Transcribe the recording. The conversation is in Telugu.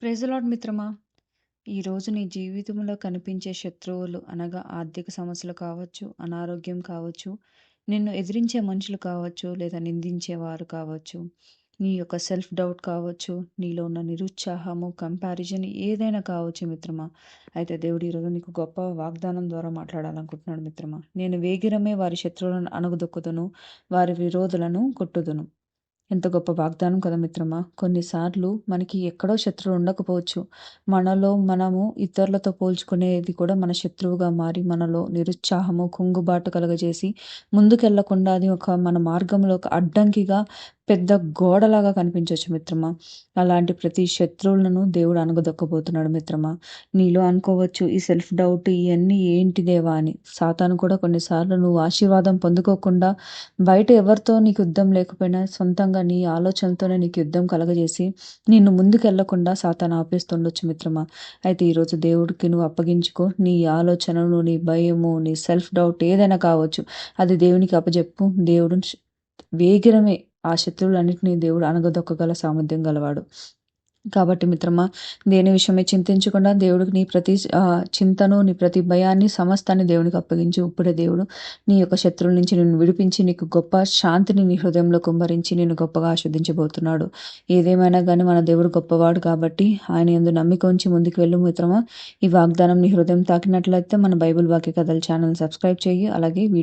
ప్రైజ్ ది లార్డ్ మిత్రమా! ఈరోజు నీ జీవితంలో కనిపించే శత్రువులు అనగా ఆర్థిక సమస్యలు కావచ్చు, అనారోగ్యం కావచ్చు, నిన్ను ఎదిరించే మనుషులు కావచ్చు, లేదా నిందించేవారు కావచ్చు, నీ యొక్క సెల్ఫ్ డౌట్ కావచ్చు, నీలో ఉన్న నిరుత్సాహము, కంపారిజన్ ఏదైనా కావచ్చు మిత్రమా. అయితే దేవుడు ఈరోజు నీకు గొప్ప వాగ్దానం ద్వారా మాట్లాడాలనుకుంటున్నాడు మిత్రమా. నేను వేగిరమే వారి శత్రువులను అణగదొక్కుదును, వారి విరోధులను కొట్టుదును. ఎంత గొప్ప వాగ్దానం కదా మిత్రమా. కొన్నిసార్లు మనకి ఎక్కడో శత్రువు ఉండకపోవచ్చు. మనలో మనము ఇతరులతో పోల్చుకునేది కూడా మన శత్రువుగా మారి మనలో నిరుత్సాహము, కుంగుబాటు కలుగజేసి ముందుకెళ్ళకుండా అది మన మార్గంలో ఒక అడ్డంకిగా పెద్ద గోడలాగా కనిపించవచ్చు మిత్రమా. అలాంటి ప్రతి శత్రువులను దేవుడు అణగదొక్కబోతున్నాడు మిత్రమా. నీలో అనుకోవచ్చు ఈ సెల్ఫ్ డౌట్ ఇవన్నీ ఏంటి దేవా అని. సాతాను కూడా కొన్నిసార్లు నువ్వు ఆశీర్వాదం పొందుకోకుండా బయట ఎవరితో నీకు యుద్ధం లేకపోయినా సొంతంగా నీ ఆలోచనలతోనే నీకు యుద్ధం కలగజేసి నిన్ను ముందుకెళ్లకుండా సాతాను ఆపేస్తుండొచ్చు మిత్రమా. అయితే ఈరోజు దేవుడికి నువ్వు అప్పగించుకో. నీ ఆలోచనలు, నీ భయము, నీ సెల్ఫ్ డౌట్ ఏదైనా కావచ్చు, అది దేవునికి అప్పజెప్పు. దేవుడు వేగిరమే ఆ శత్రువులన్నిటినీ దేవుడు అణగదొక్కగల సామర్థ్యం గలవాడు. కాబట్టి మిత్రమా, దేని విషయమై చింతించకుండా దేవుడికి నీ ప్రతి చింతను, నీ ప్రతి భయాన్ని, సమస్తాన్ని దేవునికి అప్పగించు. ఇప్పుడే దేవుడు నీ యొక్క శత్రువుల నుంచి నిన్ను విడిపించి నీకు గొప్ప శాంతిని నీ హృదయంలో కుమ్మరించి నిన్ను గొప్పగా ఆస్వాదించబోతున్నాడు. ఏదేమైనా కానీ మన దేవుడు గొప్పవాడు కాబట్టి ఆయన యందు నమ్మిక ఉంచి ముందుకు వెళ్ళు మిత్రమా. ఈ వాగ్దానం నీ హృదయం తాకినట్లయితే మన బైబిల్ వాక్య కథల ఛానల్ సబ్స్క్రైబ్ చేయి. అలాగే